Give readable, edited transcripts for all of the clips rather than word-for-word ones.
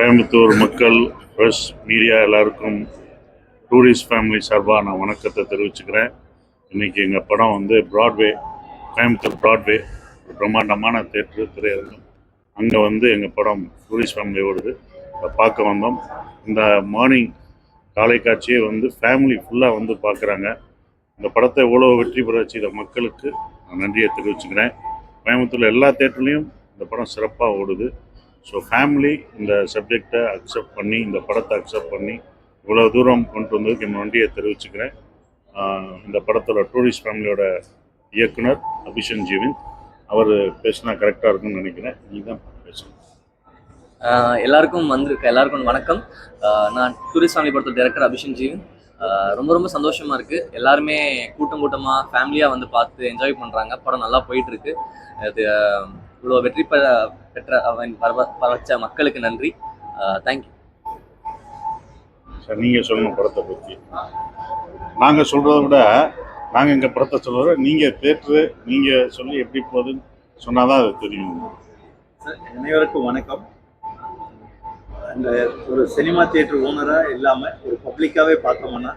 கோயம்புத்தூர் மக்கள், press, media எல்லாருக்கும் tourist family சார்பாக நான் வணக்கத்தை தெரிவிச்சுக்கிறேன். இன்றைக்கி எங்கள் படம் வந்து கோயம்புத்தூர் ப்ராட்வே ஒரு பிரம்மாண்டமான திரையரங்கம். அங்கே வந்து எங்கள் படம் டூரிஸ்ட் ஃபேமிலி ஓடுது. அதை பார்க்க வந்தோம். இந்த மார்னிங் காலை காட்சியை வந்து ஃபேமிலி ஃபுல்லாக வந்து பார்க்குறாங்க. இந்த படத்தை எவ்வளோ வெற்றி பெற செய்த மக்களுக்கு நான் நன்றியை தெரிவிச்சுக்கிறேன். கோயம்புத்தூரில் எல்லா தேட்டர்லேயும் இந்த படம் சிறப்பாக ஓடுது. ஸோ ஃபேமிலி இந்த சப்ஜெக்டை அக்செப்ட் பண்ணி, இந்த படத்தை அக்செப்ட் பண்ணி இவ்வளோ தூரம் கொண்டு வந்ததுக்கு என் நன்றியை தெரிவிச்சுக்கிறேன். இந்த படத்தோட டூரிஸ்ட் ஃபேமிலியோட இயக்குனர் அபிஷன் ஜீவன் அவர் பேசினா கரெக்டாக இருக்குன்னு நினைக்கிறேன். இதுதான் பேசணும். எல்லாருக்கும் வணக்கம். நான் டூரிஸ்ட் ஃபேமிலி படத்தோட டைரக்டர் அபிஷன் ஜீவன். ரொம்ப ரொம்ப சந்தோஷமாக இருக்குது. எல்லாருமே கூட்டமாக ஃபேமிலியாக வந்து பார்த்து என்ஜாய் பண்ணுறாங்க. படம் நல்லா போயிட்டுருக்கு. அது இவ்வளோ வெற்றி பெற்ற வச்ச மக்களுக்கு நன்றி. Thank you sir. நீங்கள் சொல்லணும் படத்தை பற்றி. நாங்கள் சொல்கிறத விட நாங்கள் எங்கள் படத்தை சொல்கிறத நீங்கள் தேட்டரு நீங்கள் சொல்லி எப்படி போகுதுன்னு சொன்னால் தான் அது தெரியும். சார், அனைவருக்கும் வணக்கம். இந்த ஒரு சினிமா தியேட்டர் ஓனராக இல்லாமல் ஒரு பப்ளிக்காகவே பார்த்தோம்னா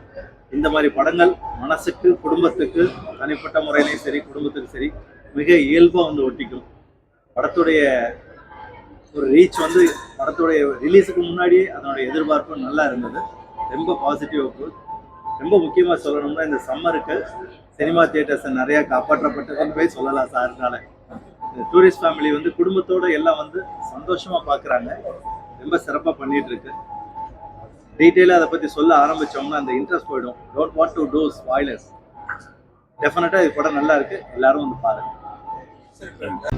இந்த மாதிரி படங்கள் மனசுக்கு, குடும்பத்துக்கு, தனிப்பட்ட முறையிலையும் சரி, குடும்பத்துக்கு சரி மிக இயல்பாக வந்து ஒட்டிக்கும். படத்துடைய ஒரு ரீச் வந்து படத்துடைய ரிலீஸுக்கு முன்னாடியே அதனுடைய எதிர்பார்ப்பு நல்லா இருந்தது. ரொம்ப பாசிட்டிவ் அப்ரோச். ரொம்ப முக்கியமாக சொல்லணும்னா இந்த சம்மருக்கு சினிமா தியேட்டர்ஸை நிறையா காப்பாற்றப்பட்டதுன்னு போய் சொல்லலாம் சார்னால. இந்த டூரிஸ்ட் ஃபேமிலி வந்து குடும்பத்தோடு எல்லாம் வந்து சந்தோஷமாக பார்க்குறாங்க. ரொம்ப சிறப்பாக பண்ணிகிட்டு இருக்கு. டீட்டெயிலாக அதை பற்றி சொல்ல ஆரம்பித்தோம்னா அந்த இன்ட்ரெஸ்ட் போயிடும். Don't want to do spoilers. டெஃபினட்டாக இது படம் நல்லா இருக்குது. எல்லாரும் வந்து பாருங்கள்.